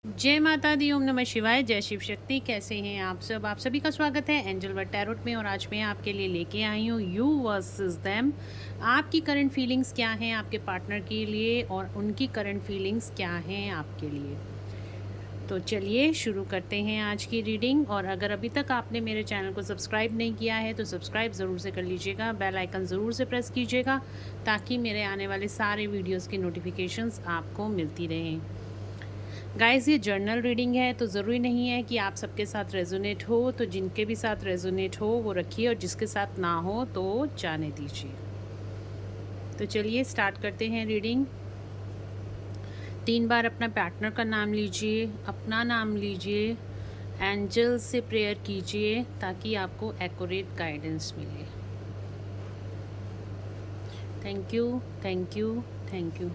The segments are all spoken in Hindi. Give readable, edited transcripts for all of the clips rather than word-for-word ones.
जय माता दी, ओम नमः शिवाय, जय शिव शक्ति। कैसे हैं आप सब? आप सभी का स्वागत है एंजल वर्ड टैरोट में। और आज मैं आपके लिए लेके आई हूँ यू वर्सेस देम। आपकी करंट फीलिंग्स क्या हैं आपके पार्टनर के लिए और उनकी करंट फीलिंग्स क्या हैं आपके लिए। तो चलिए शुरू करते हैं आज की रीडिंग। और अगर अभी तक आपने मेरे चैनल को सब्सक्राइब नहीं किया है तो सब्सक्राइब ज़रूर से कर लीजिएगा, बेल आइकन ज़रूर से प्रेस कीजिएगा ताकि मेरे आने वाले सारे वीडियोज़ की नोटिफिकेशंस आपको मिलती रहें। गाइस, ये जर्नल रीडिंग है तो ज़रूरी नहीं है कि आप सबके साथ रेजोनेट हो। तो जिनके भी साथ रेजोनेट हो वो रखिए और जिसके साथ ना हो तो जाने दीजिए। तो चलिए स्टार्ट करते हैं रीडिंग। 3 बार अपना पार्टनर का नाम लीजिए, अपना नाम लीजिए, एंजल से प्रेयर कीजिए ताकि आपको एक्यूरेट गाइडेंस मिले। Thank you, thank you, thank you.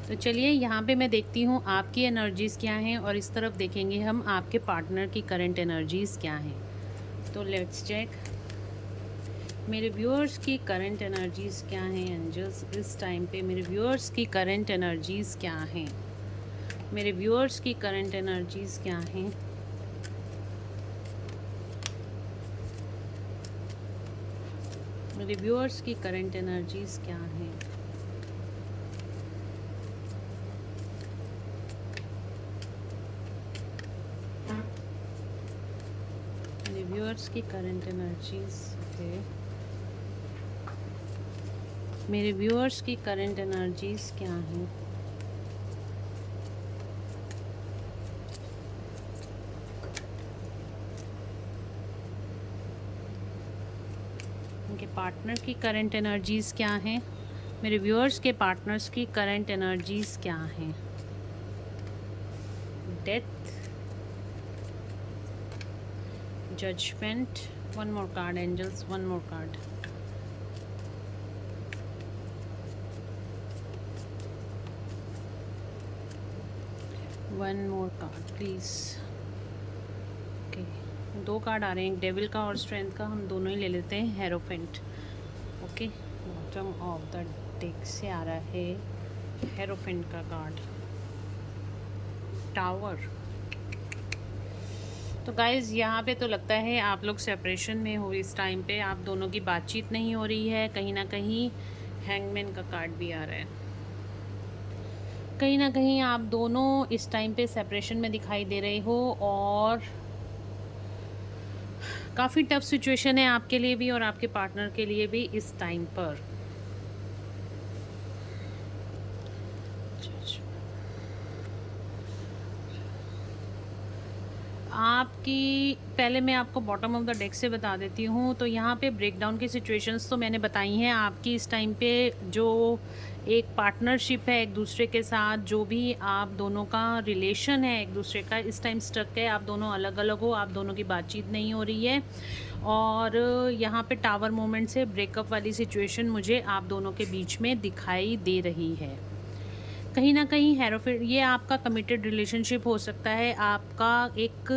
तो चलिए यहाँ पे मैं देखती हूँ आपकी एनर्जीज़ क्या हैं और इस तरफ देखेंगे हम आपके पार्टनर की करंट एनर्जीज़ क्या हैं। तो लेट्स चेक मेरे व्यूअर्स की करंट एनर्जीज़ क्या हैं। एंजल्स इस टाइम पे मेरे व्यूअर्स की करंट एनर्जीज़ क्या हैं। मेरे व्यूअर्स की करंट एनर्जीज़ क्या हैं। मेरे व्यूअर्स की करंट एनर्जीज़ क्या हैं। मेरे व्यूअर्स की करंट एनर्जीज़, ओके। मेरे व्यूअर्स की करंट एनर्जीज़ क्या हैं। उनके पार्टनर की करंट एनर्जीज़ क्या हैं। मेरे व्यूअर्स के पार्टनर्स की करंट एनर्जीज़ क्या हैं। Death, judgement, one more card angels, one more card. One more card please. Okay, 2 card आ रहे हैं, एक डेविल का और स्ट्रेंथ का। हम दोनों ही ले लेते हैं। Hierophant, okay. Bottom of the deck से आ रहा है हेरोफेंट का कार्ड। टावर। तो गाइज़ यहाँ पे तो लगता है आप लोग सेपरेशन में हो इस टाइम पे। आप दोनों की बातचीत नहीं हो रही है। कहीं ना कहीं हैंगमैन का कार्ड भी आ रहा है। कहीं ना कहीं आप दोनों इस टाइम पे सेपरेशन में दिखाई दे रहे हो और काफ़ी टफ सिचुएशन है आपके लिए भी और आपके पार्टनर के लिए भी इस टाइम पर। आपकी पहले मैं आपको बॉटम ऑफ द डेक से बता देती हूँ। तो यहाँ पे ब्रेकडाउन की सिचुएशंस तो मैंने बताई हैं। आपकी इस टाइम पे जो एक पार्टनरशिप है एक दूसरे के साथ, जो भी आप दोनों का रिलेशन है एक दूसरे का, इस टाइम स्टक है। आप दोनों अलग अलग हो, आप दोनों की बातचीत नहीं हो रही है। और यहाँ पे टावर मोमेंट से ब्रेकअप वाली सिचुएशन मुझे आप दोनों के बीच में दिखाई दे रही है। कहीं ना कहीं हेरोफेंट, ये आपका कमिटेड रिलेशनशिप हो सकता है। आपका एक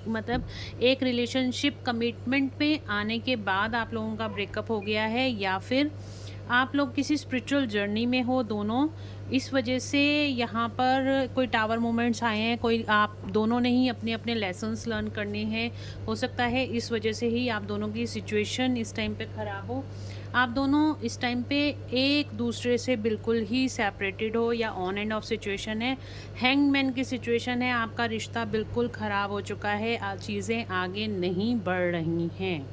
मतलब एक रिलेशनशिप कमिटमेंट पे आने के बाद आप लोगों का ब्रेकअप हो गया है, या फिर आप लोग किसी स्पिरिचुअल जर्नी में हो दोनों। इस वजह से यहाँ पर कोई टावर मोमेंट्स आए हैं। कोई आप दोनों ने ही अपने अपने लेसन्स लर्न करने हैं, हो सकता है इस वजह से ही आप दोनों की सिचुएशन इस टाइम पे ख़राब हो। आप दोनों इस टाइम पे एक दूसरे से बिल्कुल ही सेपरेटेड हो या ऑन एंड ऑफ सिचुएशन है। हैंगमैन की सिचुएशन है। आपका रिश्ता बिल्कुल ख़राब हो चुका है। चीज़ें आगे नहीं बढ़ रही हैं।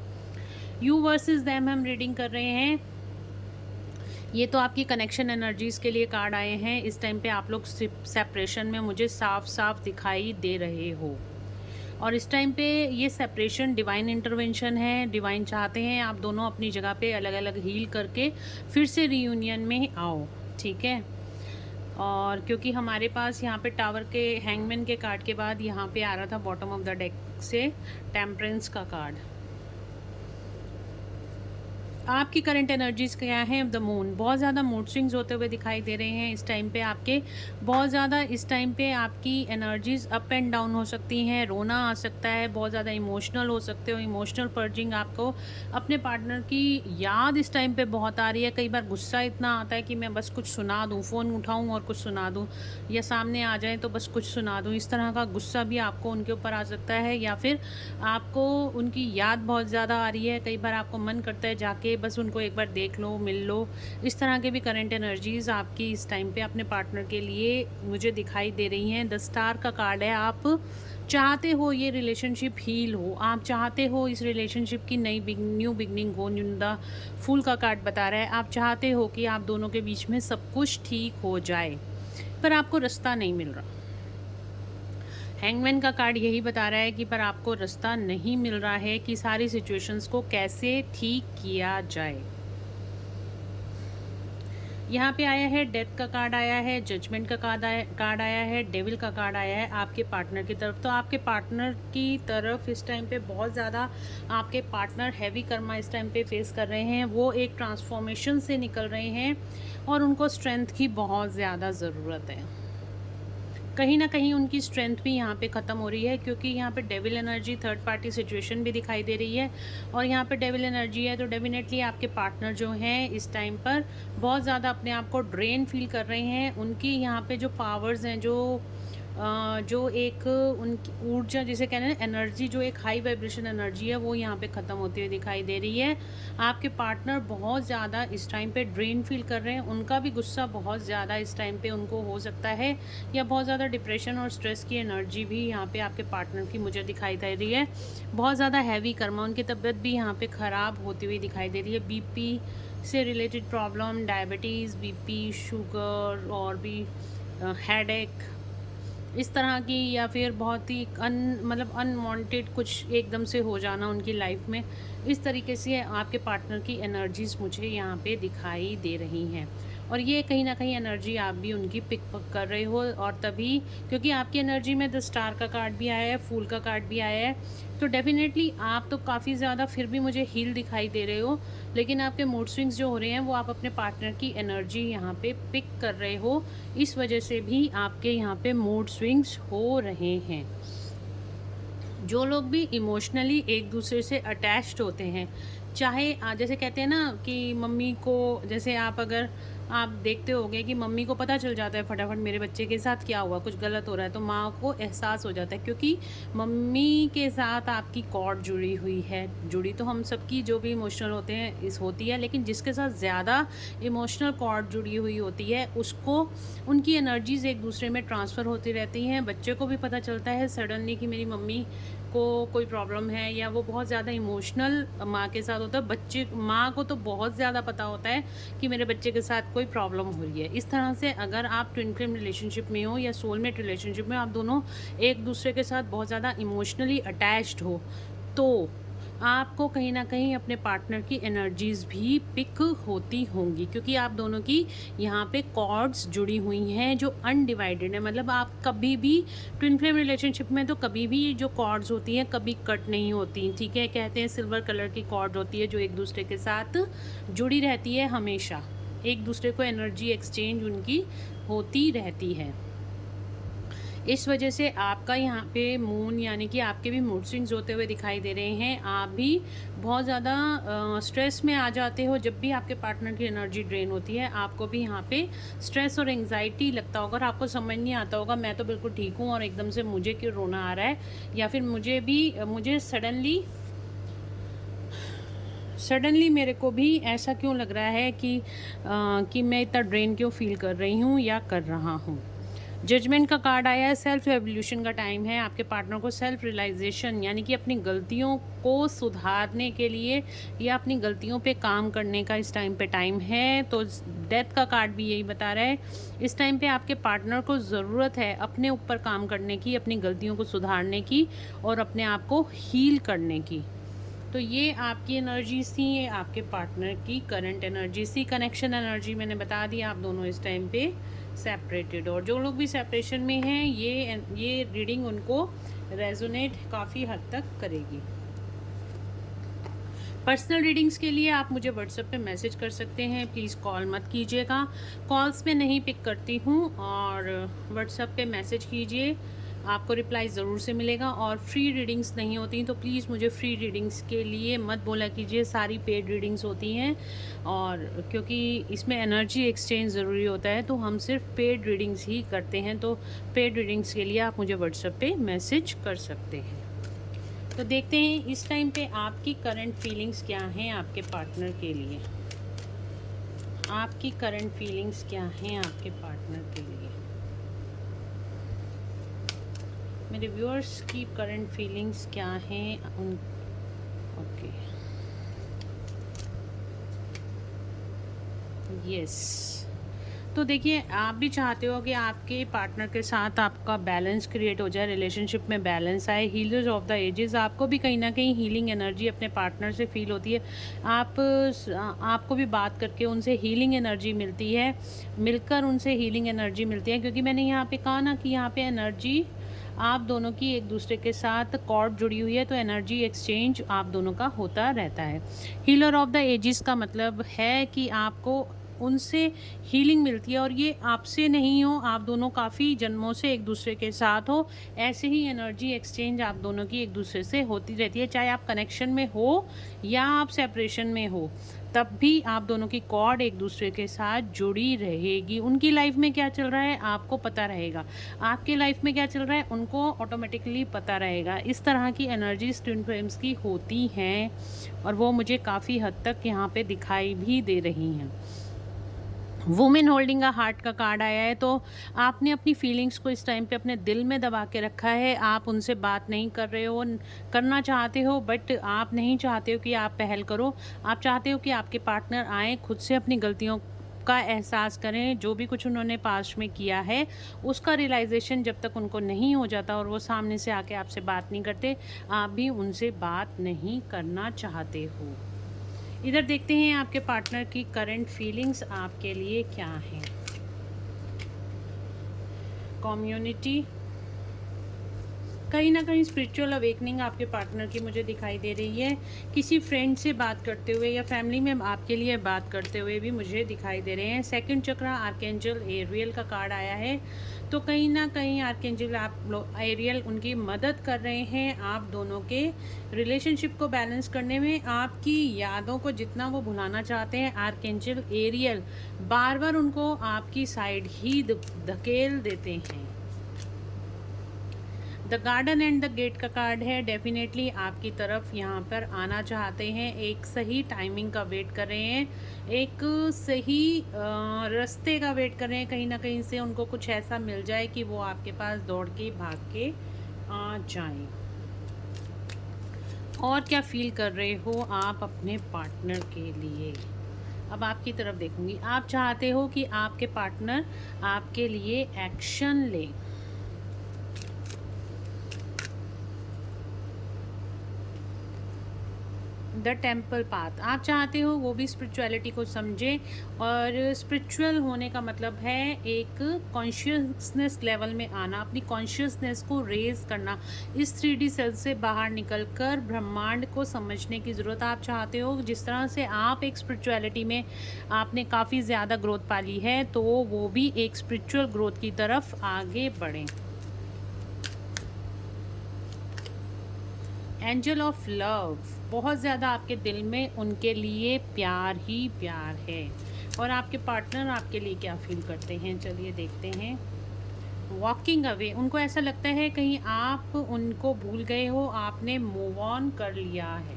यू वर्सेस देम हम रीडिंग कर रहे हैं। ये तो आपकी कनेक्शन एनर्जीज़ के लिए कार्ड आए हैं। इस टाइम पे आप लोग सेपरेशन में मुझे साफ साफ दिखाई दे रहे हो। और इस टाइम पे ये सेपरेशन डिवाइन इंटरवेंशन है। डिवाइन चाहते हैं आप दोनों अपनी जगह पे अलग अलग हील करके फिर से रीयूनियन में आओ, ठीक है। और क्योंकि हमारे पास यहाँ पे टावर के हैंगमैन के कार्ड के बाद यहाँ पे आ रहा था बॉटम ऑफ द डेक से टेम्परेंस का कार्ड। आपकी करंट एनर्जीज़ क्या हैं? द मून बहुत ज़्यादा मूड स्विंग्स होते हुए दिखाई दे रहे हैं इस टाइम पे आपके। बहुत ज़्यादा इस टाइम पे आपकी एनर्जीज़ अप एंड डाउन हो सकती हैं, रोना आ सकता है, बहुत ज़्यादा इमोशनल हो सकते हो, इमोशनल पर्जिंग आपको अपने पार्टनर की याद इस टाइम पे बहुत आ रही है। कई बार गुस्सा इतना आता है कि मैं बस कुछ सुना दूँ, फ़ोन उठाऊँ और कुछ सुना दूँ, या सामने आ जाएँ तो बस कुछ सुना दूँ। इस तरह का गुस्सा भी आपको उनके ऊपर आ सकता है, या फिर आपको उनकी याद बहुत ज़्यादा आ रही है। कई बार आपको मन करता है जाके बस उनको एक बार देख लो, मिल लो। इस तरह के भी करंट एनर्जीज़ आपकी इस टाइम पे अपने पार्टनर के लिए मुझे दिखाई दे रही हैं। द स्टार का कार्ड है। आप चाहते हो ये रिलेशनशिप हील हो, आप चाहते हो इस रिलेशनशिप की न्यू बिगनिंग हो। द फूल का कार्ड बता रहा है आप चाहते हो कि आप दोनों के बीच में सब कुछ ठीक हो जाए, पर आपको रास्ता नहीं मिल रहा। हैंगमैन का कार्ड यही बता रहा है कि पर आपको रास्ता नहीं मिल रहा है कि सारी सिचुएशंस को कैसे ठीक किया जाए। यहाँ पे आया है डेथ का कार्ड आया है, जजमेंट का कार्ड आया है, डेविल का कार्ड आया है आपके पार्टनर की तरफ। तो आपके पार्टनर की तरफ इस टाइम पे बहुत ज़्यादा आपके पार्टनर हैवी कर्मा इस टाइम पे फेस कर रहे हैं। वो एक ट्रांसफॉर्मेशन से निकल रहे हैं और उनको स्ट्रेंथ की बहुत ज़्यादा ज़रूरत है। कहीं ना कहीं उनकी स्ट्रेंथ भी यहाँ पे ख़त्म हो रही है, क्योंकि यहाँ पे devil energy, third party situation भी दिखाई दे रही है और यहाँ पे डेविल एनर्जी है। तो डेफिनेटली आपके पार्टनर जो हैं इस टाइम पर बहुत ज़्यादा अपने आप को ड्रेन फील कर रहे हैं। उनकी यहाँ पे जो पावर्स हैं, जो एक उनकी ऊर्जा जिसे कहते हैं एनर्जी, जो एक हाई वाइब्रेशन एनर्जी है, वो यहाँ पे ख़त्म होती हुई दिखाई दे रही है। आपके पार्टनर बहुत ज़्यादा इस टाइम पे ड्रेन फील कर रहे हैं। उनका भी गुस्सा बहुत ज़्यादा इस टाइम पे उनको हो सकता है, या बहुत ज़्यादा डिप्रेशन और स्ट्रेस की एनर्जी भी यहाँ पे आपके पार्टनर की मुझे दिखाई दे रही है। बहुत ज़्यादा हैवी कर्मा, उनकी तबीयत भी यहाँ पर ख़राब होती हुई दिखाई दे रही है। बीपी से related problem, diabetes, BP, sugar और भी हेडेक इस तरह की, या फिर बहुत ही मतलब अनवांटेड कुछ एकदम से हो जाना उनकी लाइफ में। इस तरीके से आपके पार्टनर की एनर्जीज़ मुझे यहाँ पे दिखाई दे रही हैं, और ये कहीं ना कहीं एनर्जी आप भी उनकी पिक कर रहे हो। और तभी क्योंकि आपकी एनर्जी में द स्टार का कार्ड भी आया है, फूल का कार्ड भी आया है, तो डेफिनेटली आप तो काफ़ी ज़्यादा फिर भी मुझे हील दिखाई दे रहे हो। लेकिन आपके मूड स्विंग्स जो हो रहे हैं वो आप अपने पार्टनर की एनर्जी यहाँ पे पिक कर रहे हो, इस वजह से भी आपके यहाँ पे मूड स्विंग्स हो रहे हैं। जो लोग भी इमोशनली एक दूसरे से अटैच्ड होते हैं, चाहे जैसे कहते हैं ना कि मम्मी को, जैसे अगर आप देखते होंगे कि मम्मी को पता चल जाता है फटाफट मेरे बच्चे के साथ क्या हुआ, कुछ गलत हो रहा है, तो माँ को एहसास हो जाता है, क्योंकि मम्मी के साथ आपकी कॉर्ड जुड़ी हुई है। जुड़ी तो हम सबकी जो भी इमोशनल होते हैं होती है, लेकिन जिसके साथ ज़्यादा इमोशनल कॉर्ड जुड़ी हुई होती है उसको उनकी एनर्जीज़ एक दूसरे में ट्रांसफ़र होती रहती हैं। बच्चे को भी पता चलता है सडनली कि मेरी मम्मी को कोई प्रॉब्लम है, या वो बहुत ज़्यादा इमोशनल माँ के साथ होता है। माँ को तो बहुत ज़्यादा पता होता है कि मेरे बच्चे के साथ कोई प्रॉब्लम हो रही है। इस तरह से अगर आप ट्विन फ्लेम रिलेशनशिप में हो या सोलमेट रिलेशनशिप में, आप दोनों एक दूसरे के साथ बहुत ज़्यादा इमोशनली अटैच्ड हो, तो आपको कहीं ना कहीं अपने पार्टनर की एनर्जीज़ भी पिक होती होंगी, क्योंकि आप दोनों की यहाँ पे कॉर्ड्स जुड़ी हुई हैं जो अनडिवाइडेड है। मतलब आप कभी भी ट्विन फ्लेम रिलेशनशिप में, तो कभी भी जो कॉर्ड्स होती हैं कभी कट नहीं होती, ठीक है। कहते हैं सिल्वर कलर की कॉर्ड होती है जो एक दूसरे के साथ जुड़ी रहती है, हमेशा एक दूसरे को एनर्जी एक्सचेंज उनकी होती रहती है। इस वजह से आपका यहाँ पे मून, यानी कि आपके भी मूड स्विंग्स होते हुए दिखाई दे रहे हैं। आप भी बहुत ज़्यादा स्ट्रेस में आ जाते हो जब भी आपके पार्टनर की एनर्जी ड्रेन होती है। आपको भी यहाँ पे स्ट्रेस और एंग्जाइटी लगता होगा, और आपको समझ नहीं आता होगा मैं तो बिल्कुल ठीक हूँ और एकदम से मुझे क्यों रोना आ रहा है, या फिर मुझे सडनली मेरे को भी ऐसा क्यों लग रहा है कि मैं इतना ड्रेन क्यों फील कर रही हूँ या कर रहा हूँ। जजमेंट का कार्ड आया है। सेल्फ एवोल्यूशन का टाइम है। आपके पार्टनर को सेल्फ रियलाइजेशन, यानी कि अपनी गलतियों को सुधारने के लिए या अपनी गलतियों पे काम करने का इस टाइम पे टाइम है। तो डेथ का कार्ड भी यही बता रहा है, इस टाइम पे आपके पार्टनर को ज़रूरत है अपने ऊपर काम करने की, अपनी गलतियों को सुधारने की और अपने आप को हील करने की। तो ये आपकी एनर्जीज थी, ये आपके पार्टनर की करंट एनर्जीज थी। कनेक्शन एनर्जी मैंने बता दी, आप दोनों इस टाइम पे सेपरेटेड, और जो लोग भी सेपरेशन में हैं ये रीडिंग उनको रेजोनेट काफ़ी हद तक करेगी। पर्सनल रीडिंग्स के लिए आप मुझे व्हाट्सएप पे मैसेज कर सकते हैं, प्लीज़ कॉल मत कीजिएगा, कॉल्स में नहीं पिक करती हूँ। और व्हाट्सएप पे मैसेज कीजिए, आपको रिप्लाई ज़रूर से मिलेगा। और फ्री रीडिंग्स नहीं होती तो प्लीज़ मुझे फ्री रीडिंग्स के लिए मत बोला कीजिए, सारी पेड रीडिंग्स होती हैं। और क्योंकि इसमें एनर्जी एक्सचेंज ज़रूरी होता है, तो हम सिर्फ पेड रीडिंग्स ही करते हैं। तो पेड रीडिंग्स के लिए आप मुझे व्हाट्सएप पे मैसेज कर सकते हैं। तो देखते हैं इस टाइम पे आपकी करंट फीलिंग्स क्या हैं आपके पार्टनर के लिए। आपकी करंट फीलिंग्स क्या हैं आपके पार्टनर के लिए। मेरे व्यूअर्स की करंट फीलिंग्स क्या हैं उन। Okay, yes. तो देखिए, आप भी चाहते हो कि आपके पार्टनर के साथ आपका बैलेंस क्रिएट हो जाए, रिलेशनशिप में बैलेंस आए। हीलर्स ऑफ द एजेस, आपको भी कहीं ना कहीं हीलिंग एनर्जी अपने पार्टनर से फील होती है। आपको भी बात करके उनसे हीलिंग एनर्जी मिलती है, मिलकर उनसे हीलिंग एनर्जी मिलती है। क्योंकि मैंने यहाँ पे कहा ना कि यहाँ पे एनर्जी आप दोनों की एक दूसरे के साथ कॉर्ड जुड़ी हुई है, तो एनर्जी एक्सचेंज आप दोनों का होता रहता है। हीलर ऑफ द एजेस का मतलब है कि आपको उनसे हीलिंग मिलती है, और ये आपसे नहीं हो, आप दोनों काफ़ी जन्मों से एक दूसरे के साथ हो। ऐसे ही एनर्जी एक्सचेंज आप दोनों की एक दूसरे से होती रहती है, चाहे आप कनेक्शन में हो या आप सेपरेशन में हो, तब भी आप दोनों की कॉर्ड एक दूसरे के साथ जुड़ी रहेगी। उनकी लाइफ में क्या चल रहा है आपको पता रहेगा, आपके लाइफ में क्या चल रहा है उनको ऑटोमेटिकली पता रहेगा। इस तरह की एनर्जीज ट्विन फ्लेम्स की होती हैं, और वो मुझे काफ़ी हद तक यहाँ पे दिखाई भी दे रही हैं। वुमेन होल्डिंग अ हार्ट का कार्ड आया है, तो आपने अपनी फीलिंग्स को इस टाइम पे अपने दिल में दबा के रखा है। आप उनसे बात नहीं कर रहे हो, करना चाहते हो बट आप नहीं चाहते हो कि आप पहल करो। आप चाहते हो कि आपके पार्टनर आए, खुद से अपनी गलतियों का एहसास करें, जो भी कुछ उन्होंने पास्ट में किया है उसका रियलाइजेशन जब तक उनको नहीं हो जाता और वो सामने से आके आपसे बात नहीं करते, आप भी उनसे बात नहीं करना चाहते हो। इधर देखते हैं आपके पार्टनर की करंट फीलिंग्स आपके लिए क्या हैं। कम्युनिटी, कहीं ना कहीं स्पिरिचुअल अवेकनिंग आपके पार्टनर की मुझे दिखाई दे रही है। किसी फ्रेंड से बात करते हुए या फैमिली में आपके लिए बात करते हुए भी मुझे दिखाई दे रहे हैं। सेकंड चक्रा आर्कएंजल एरियल का कार्ड आया है, तो कहीं ना कहीं आर्कएंजल एरियल उनकी मदद कर रहे हैं आप दोनों के रिलेशनशिप को बैलेंस करने में। आपकी यादों को जितना वो भुलाना चाहते हैं, आर्कएंजल एरियल बार बार उनको आपकी साइड ही धकेल देते हैं। The garden and the gate का कार्ड है, डेफिनेटली आपकी तरफ यहाँ पर आना चाहते हैं, एक सही टाइमिंग का वेट कर रहे हैं, एक सही रास्ते का वेट कर रहे हैं। कहीं ना कहीं से उनको कुछ ऐसा मिल जाए कि वो आपके पास दौड़ के भाग के आ जाएं। और क्या फील कर रहे हो आप अपने पार्टनर के लिए। अब आपकी तरफ देखूंगी, आप चाहते हो कि आपके पार्टनर आपके लिए एक्शन ले। द टेम्पल पाथ, आप चाहते हो वो भी स्पिरिचुअलिटी को समझे, और स्पिरिचुअल होने का मतलब है एक कॉन्शियसनेस लेवल में आना, अपनी कॉन्शियसनेस को रेज करना, इस 3D सेल से बाहर निकलकर ब्रह्मांड को समझने की ज़रूरत आप चाहते हो। जिस तरह से आप एक स्पिरिचुअलिटी में आपने काफ़ी ज़्यादा ग्रोथ पाली है, तो वो भी एक स्पिरिचुअल ग्रोथ की तरफ आगे बढ़ें। एंजल ऑफ लव, बहुत ज़्यादा आपके दिल में उनके लिए प्यार ही प्यार है, और आपके पार्टनर आपके लिए क्या फील करते हैं चलिए देखते हैं। वॉकिंग अवे, उनको ऐसा लगता है कहीं आप उनको भूल गए हो, आपने मूव ऑन कर लिया है।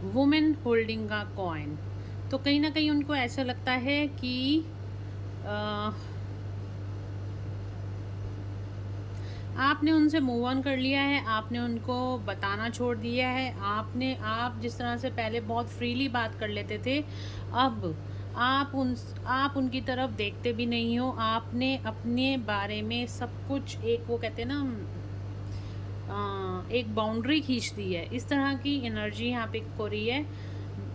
वुमेन होल्डिंग अ कॉइन, तो कहीं ना कहीं उनको ऐसा लगता है कि आपने उनसे मूव ऑन कर लिया है, आपने उनको बताना छोड़ दिया है। आप जिस तरह से पहले बहुत फ्रीली बात कर लेते थे, अब आप उनकी तरफ देखते भी नहीं हो। आपने अपने बारे में सब कुछ, एक वो कहते हैं ना, एक बाउंड्री खींच दी है। इस तरह की एनर्जी यहाँ पे हो रही है।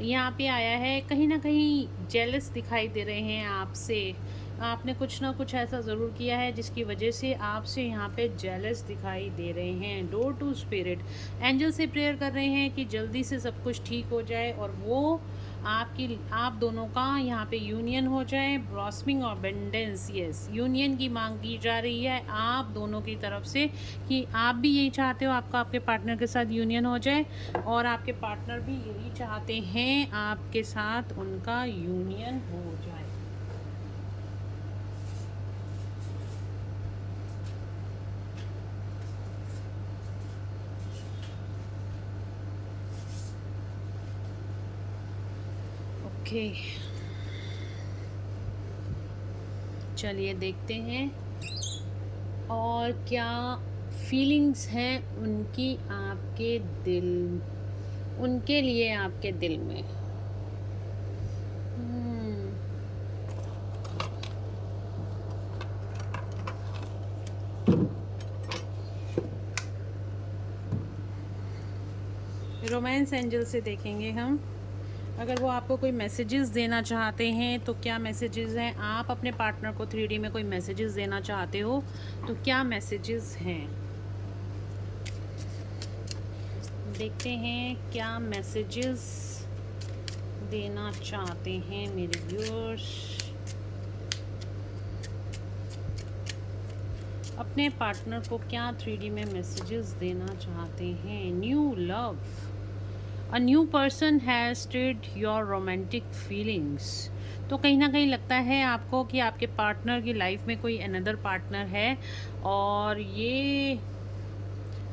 यहाँ पे आया है, कहीं ना कहीं जेलस दिखाई दे रहे हैं आपसे, आपने कुछ ना कुछ ऐसा ज़रूर किया है जिसकी वजह से आपसे यहाँ पे जेलस दिखाई दे रहे हैं। डोर टू स्पिरिट, एंजल से प्रेयर कर रहे हैं कि जल्दी से सब कुछ ठीक हो जाए और वो आप दोनों का यहाँ पे यूनियन हो जाए। ब्लॉसमिंग और बेंडेंस, यस, यूनियन की मांग की जा रही है आप दोनों की तरफ से कि आप भी यही चाहते हो आपका आपके पार्टनर के साथ यूनियन हो जाए और आपके पार्टनर भी यही चाहते हैं आपके साथ उनका यूनियन हो जाए। ओके, चलिए देखते हैं और क्या फीलिंग्स हैं उनकी आपके दिल, उनके लिए आपके दिल में। रोमांस एंजल से देखेंगे हम, अगर वो आपको कोई मैसेजेस देना चाहते हैं तो क्या मैसेजेस हैं। आप अपने पार्टनर को 3D में कोई मैसेजेस देना चाहते हो तो क्या मैसेजेस हैं, देखते हैं क्या मैसेजेस देना चाहते हैं मेरे व्यूअर्स अपने पार्टनर को, क्या 3D में मैसेजेस देना चाहते हैं। New love, a new person has stirred your romantic feelings. तो कहीं ना कहीं लगता है आपको कि आपके पार्टनर की लाइफ में कोई अनदर पार्टनर है और ये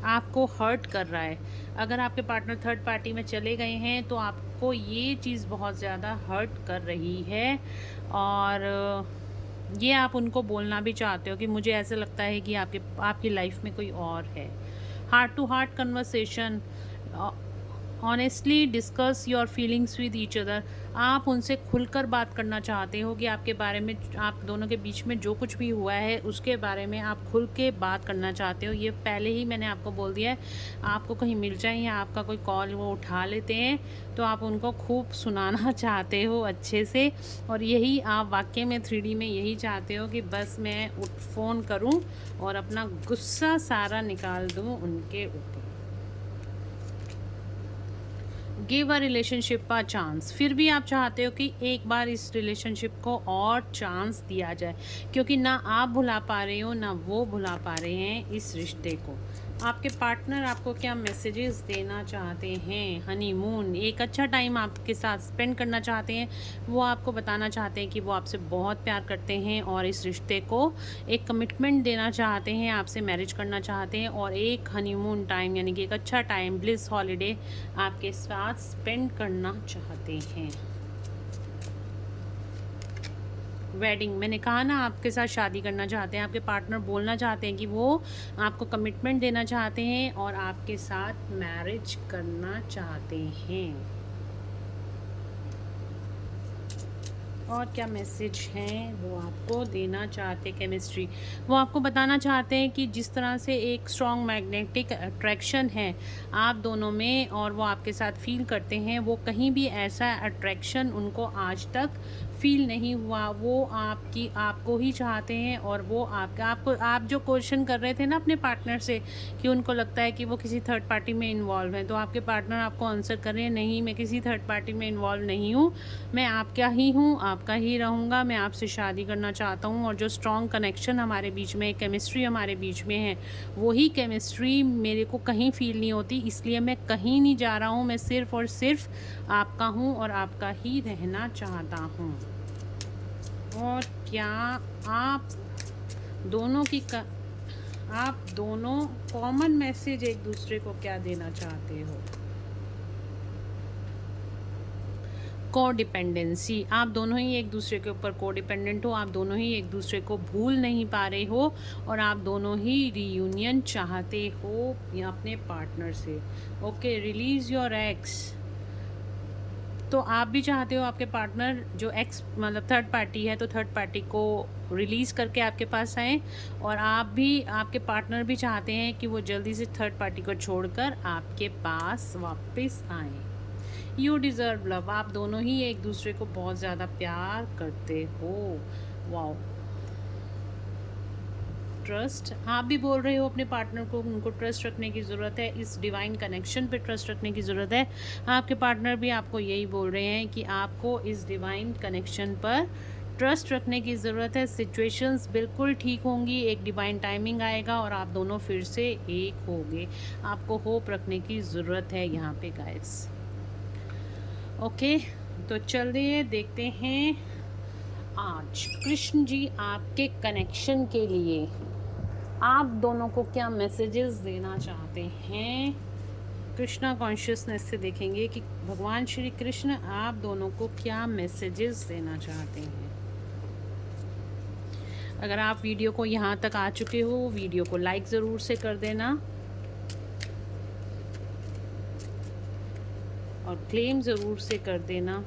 आपको हर्ट कर रहा है। अगर आपके पार्टनर थर्ड पार्टी में चले गए हैं तो आपको ये चीज़ बहुत ज़्यादा हर्ट कर रही है और ये आप उनको बोलना भी चाहते हो कि मुझे ऐसा लगता है कि आपकी लाइफ में कोई और है। Heart to heart conversation, honestly discuss your feelings with each other. आप उनसे खुलकर बात करना चाहते हो कि आपके बारे में, आप दोनों के बीच में जो कुछ भी हुआ है उसके बारे में आप खुल के बात करना चाहते हो। ये पहले ही मैंने आपको बोल दिया है। आपको कहीं मिल जाए या आपका कोई कॉल वो उठा लेते हैं तो आप उनको खूब सुनाना चाहते हो अच्छे से, और यही आप वाकई में 3D में यही चाहते हो कि बस मैं फ़ोन करूं और अपना गुस्सा सारा निकाल दूं उनके ऊपर। Give a relationship a chance, फिर भी आप चाहते हो कि एक बार इस रिलेशनशिप को और चांस दिया जाए क्योंकि ना आप भुला पा रहे हो ना वो भुला पा रहे हैं इस रिश्ते को। आपके पार्टनर आपको क्या मैसेजेस देना चाहते हैं। हनीमून, एक अच्छा टाइम आपके साथ स्पेंड करना चाहते हैं। वो आपको बताना चाहते हैं कि वो आपसे बहुत प्यार करते हैं और इस रिश्ते को एक कमिटमेंट देना चाहते हैं, आपसे मैरिज करना चाहते हैं और एक हनीमून टाइम यानी कि एक अच्छा टाइम, ब्लिस हॉलीडे आपके साथ स्पेंड करना चाहते हैं। वेडिंग, मैंने कहा ना आपके साथ शादी करना चाहते हैं। आपके पार्टनर बोलना चाहते हैं कि वो आपको कमिटमेंट देना चाहते हैं और आपके साथ मैरिज करना चाहते हैं। और क्या मैसेज हैं वो आपको देना चाहते। केमिस्ट्री, वो आपको बताना चाहते हैं कि जिस तरह से एक स्ट्रॉन्ग मैग्नेटिक अट्रैक्शन है आप दोनों में और वो आपके साथ फील करते हैं, वो कहीं भी ऐसा अट्रैक्शन उनको आज तक फील नहीं हुआ। वो आपको ही चाहते हैं और वो आप जो क्वेश्चन कर रहे थे ना अपने पार्टनर से कि उनको लगता है कि वो किसी थर्ड पार्टी में इन्वॉल्व है, तो आपके पार्टनर आपको आंसर कर रहे हैं, नहीं मैं किसी थर्ड पार्टी में इन्वॉल्व नहीं हूँ, मैं आपका ही हूँ, आपका ही रहूँगा, मैं आपसे शादी करना चाहता हूँ। और जो स्ट्रॉन्ग कनेक्शन हमारे बीच में, केमिस्ट्री हमारे बीच में है, वही केमिस्ट्री मेरे को कहीं फील नहीं होती, इसलिए मैं कहीं नहीं जा रहा हूँ, मैं सिर्फ़ और सिर्फ आपका हूँ और आपका ही रहना चाहता हूँ। और क्या आप दोनों कॉमन मैसेज एक दूसरे को क्या देना चाहते हो। कोडिपेंडेंसी, आप दोनों ही एक दूसरे के ऊपर कोडिपेंडेंट हो, आप दोनों ही एक दूसरे को भूल नहीं पा रहे हो और आप दोनों ही रीयूनियन चाहते हो अपने पार्टनर से। ओके, रिलीज़ योर एक्स, तो आप भी चाहते हो आपके पार्टनर जो एक्स मतलब थर्ड पार्टी है तो थर्ड पार्टी को रिलीज़ करके आपके पास आए और आपके पार्टनर भी चाहते हैं कि वो जल्दी से थर्ड पार्टी को छोड़कर आपके पास वापस आए। यू डिज़र्व लव, आप दोनों ही एक दूसरे को बहुत ज़्यादा प्यार करते हो। वाओ, ट्रस्ट, आप भी बोल रहे हो अपने पार्टनर को, उनको ट्रस्ट रखने की ज़रूरत है, इस डिवाइन कनेक्शन पे ट्रस्ट रखने की ज़रूरत है। आपके पार्टनर भी आपको यही बोल रहे हैं कि आपको इस डिवाइन कनेक्शन पर ट्रस्ट रखने की ज़रूरत है। सिचुएशंस बिल्कुल ठीक होंगी, एक डिवाइन टाइमिंग आएगा और आप दोनों फिर से एक होगे। आपको होप रखने की ज़रूरत है यहाँ पे गाइस। ओके, तो चलिए देखते हैं आज कृष्ण जी आपके कनेक्शन के लिए आप दोनों को क्या मैसेजेस देना चाहते हैं। कृष्णा कॉन्शियसनेस से देखेंगे कि भगवान श्री कृष्ण आप दोनों को क्या मैसेजेस देना चाहते हैं। अगर आप वीडियो को यहाँ तक आ चुके हो, वीडियो को लाइक ज़रूर से कर देना और क्लेम ज़रूर से कर देना।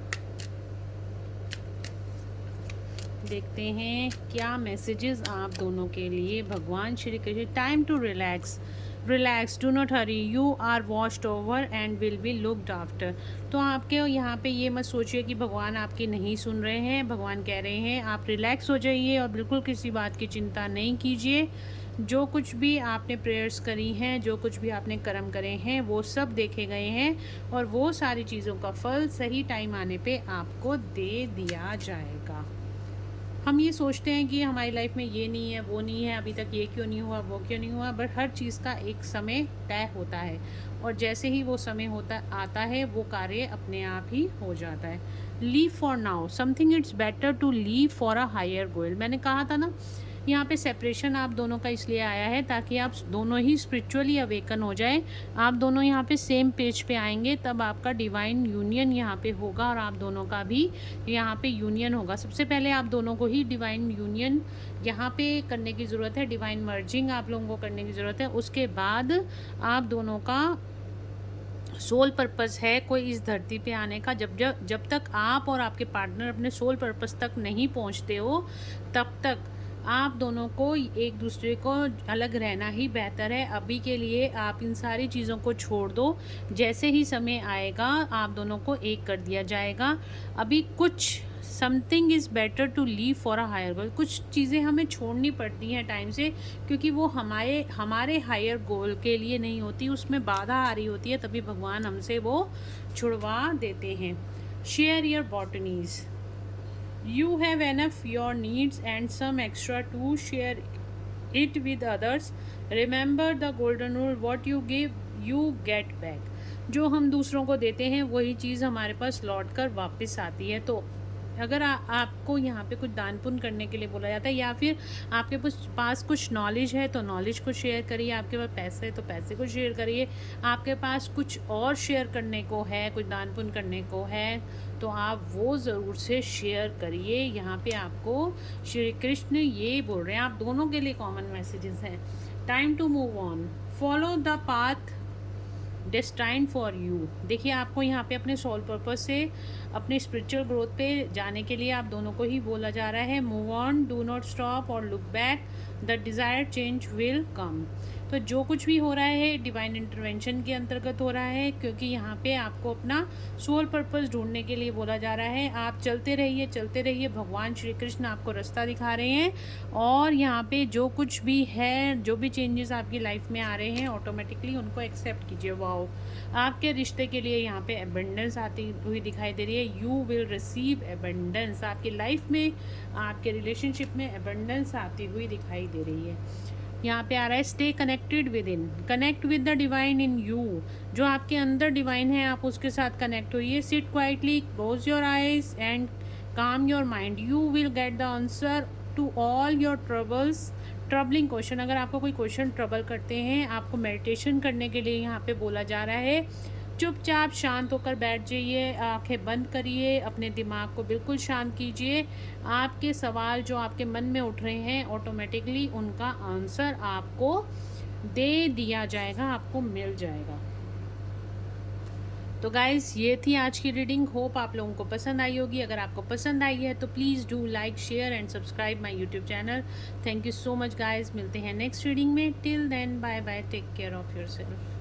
देखते हैं क्या मैसेजेस आप दोनों के लिए भगवान Shri Krishna. Time to relax, relax, do not hurry, you are washed over and will be looked after. तो आपके यहाँ पे ये मत सोचिए कि भगवान आपकी नहीं सुन रहे हैं। भगवान कह रहे हैं आप रिलैक्स हो जाइए और बिल्कुल किसी बात की चिंता नहीं कीजिए। जो कुछ भी आपने प्रेयर्स करी हैं, जो कुछ भी आपने कर्म करे हैं, वो सब देखे गए हैं और वो सारी चीज़ों का फल सही टाइम आने पे आपको दे दिया जाएगा। हम ये सोचते हैं कि हमारी लाइफ में ये नहीं है, वो नहीं है, अभी तक ये क्यों नहीं हुआ, वो क्यों नहीं हुआ, बट हर चीज़ का एक समय तय होता है और जैसे ही वो समय होता आता है वो कार्य अपने आप ही हो जाता है। Leave for now something, it's better to leave for a higher goal. मैंने कहा था ना, यहाँ पे सेपरेशन आप दोनों का इसलिए आया है ताकि आप दोनों ही स्पिरिचुअली अवेकन हो जाए। आप दोनों यहाँ पे सेम पेज पे आएंगे, तब आपका डिवाइन यूनियन यहाँ पे होगा और आप दोनों का भी यहाँ पे यूनियन होगा। सबसे पहले आप दोनों को ही डिवाइन यूनियन यहाँ पे करने की ज़रूरत है, डिवाइन मर्जिंग आप लोगों को करने की ज़रूरत है। उसके बाद आप दोनों का सोल पर्पस है कोई इस धरती पे आने का। जब तक आप और आपके पार्टनर अपने सोल पर्पस तक नहीं पहुँचते हो, तब तक आप दोनों को एक दूसरे को अलग रहना ही बेहतर है। अभी के लिए आप इन सारी चीज़ों को छोड़ दो, जैसे ही समय आएगा आप दोनों को एक कर दिया जाएगा। अभी कुछ something is better to leave for a higher goal, कुछ चीज़ें हमें छोड़नी पड़ती हैं टाइम से, क्योंकि वो हमारे हायर गोल के लिए नहीं होती, उसमें बाधा आ रही होती है, तभी भगवान हमसे वो छुड़वा देते हैं। Share your botanies, you have enough your needs and some extra to share it with others. Remember the golden rule, what you give you get back. जो हम दूसरों को देते हैं वही चीज़ हमारे पास लौट कर वापस आती है। तो अगर आपको यहाँ पे कुछ दान पुण्य करने के लिए बोला जाता है, या फिर आपके पास कुछ नॉलेज है तो नॉलेज को शेयर करिए, आपके पास पैसे है तो पैसे को शेयर करिए, आपके पास कुछ और शेयर करने को है, कुछ दान पुण्य करने को है, तो आप वो ज़रूर से शेयर करिए। यहाँ पे आपको श्री कृष्ण ये बोल रहे हैं, आप दोनों के लिए कॉमन मैसेजेस हैं। Time to move on, follow the path destined for you. देखिए आपको यहाँ पे अपने सोल पर्पस से अपने स्पिरिचुअल ग्रोथ पे जाने के लिए आप दोनों को ही बोला जा रहा है, move on, do not stop और look back, the desired change will come. तो जो कुछ भी हो रहा है डिवाइन इंटरवेंशन के अंतर्गत हो रहा है, क्योंकि यहाँ पे आपको अपना सोल पर्पस ढूंढने के लिए बोला जा रहा है। आप चलते रहिए, भगवान श्री कृष्ण आपको रास्ता दिखा रहे हैं और यहाँ पे जो कुछ भी है, जो भी चेंजेस आपकी लाइफ में आ रहे हैं, ऑटोमेटिकली उनको एक्सेप्ट कीजिए। वाओ, आपके रिश्ते के लिए यहाँ पे एबंडेंस आती हुई दिखाई दे रही है। यू विल रिसीव एबंडेंस, आपकी लाइफ में, आपके रिलेशनशिप में एबंडेंस आती हुई दिखाई दे रही है। यहाँ पे आ रहा है stay connected with in, connect with the divine in you. जो आपके अंदर डिवाइन है आप उसके साथ कनेक्ट होइए। Sit quietly, close your eyes and calm your mind, you will get the answer to all your troubling question. अगर आपको कोई क्वेश्चन ट्रबल करते हैं, आपको मेडिटेशन करने के लिए यहाँ पे बोला जा रहा है। चुपचाप शांत होकर बैठ जाइए, आंखें बंद करिए, अपने दिमाग को बिल्कुल शांत कीजिए। आपके सवाल जो आपके मन में उठ रहे हैं, ऑटोमेटिकली उनका आंसर आपको दे दिया जाएगा, आपको मिल जाएगा। तो गाइज़ ये थी आज की रीडिंग। होप आप लोगों को पसंद आई होगी। अगर आपको पसंद आई है तो please do like, share and subscribe my YouTube channel. Thank you so much guys, मिलते हैं नेक्स्ट रीडिंग में। Till then bye bye, take care of yourself.